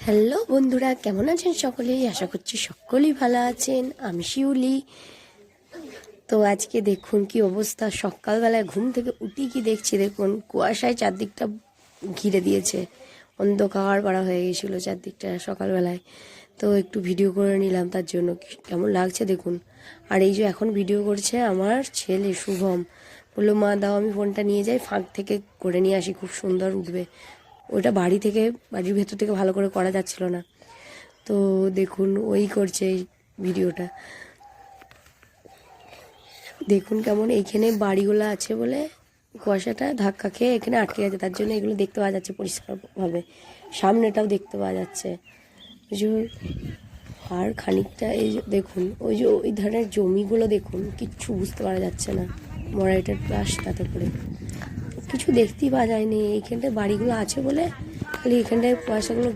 Hello বন্ধুরা, কেমন আছেন সকলেই? আশা করছি সকলেই ভালো আছেন। আমি শিউলি। তো আজকে দেখুন কি অবস্থা, সকালবেলায় ঘুম থেকে উঠি কি দেখছি, দেখুন কুয়াশায় চারদিকটা ঘিরে দিয়েছে, অন্ধকার পাড়া হয়ে গেছিলো চারদিকটা সকালবেলায়। তো একটু ভিডিও করে নিলাম, তার জন্য কেমন লাগছে দেখুন। আর এই যে এখন ভিডিও করছে আমার ছেলে শুভম, বললো মা দাও আমি ফোনটা নিয়ে যাই, ফাঁক থেকে করে নিয়ে আসি, খুব সুন্দর উঠবে। ওটা বাড়ির ভেতর থেকে ভালো করে করা যাচ্ছিল না। তো দেখুন ওই করছে এই ভিডিওটা। দেখুন কেমন এইখানে বাড়িগুলো আছে বলে কুয়াশাটা ধাক্কা খেয়ে এখানে আটকে গেছে, তার জন্য এগুলো দেখতে পাওয়া যাচ্ছে পরিষ্কারভাবে, সামনেটাও দেখতে পাওয়া যাচ্ছে। ওই যে আর খানিকটা এই যে দেখুন, ওই যে ওই ধারের জমিগুলো দেখুন, কিচ্ছু বুঝতে পারা যাচ্ছে না, মরাইটের প্লাস তাতে করে কিছু দেখতেই পাওয়া যায়নি। এইখানটায় বাড়িগুলো আছে বলে খালি এখানটায় কুয়াশাগুলো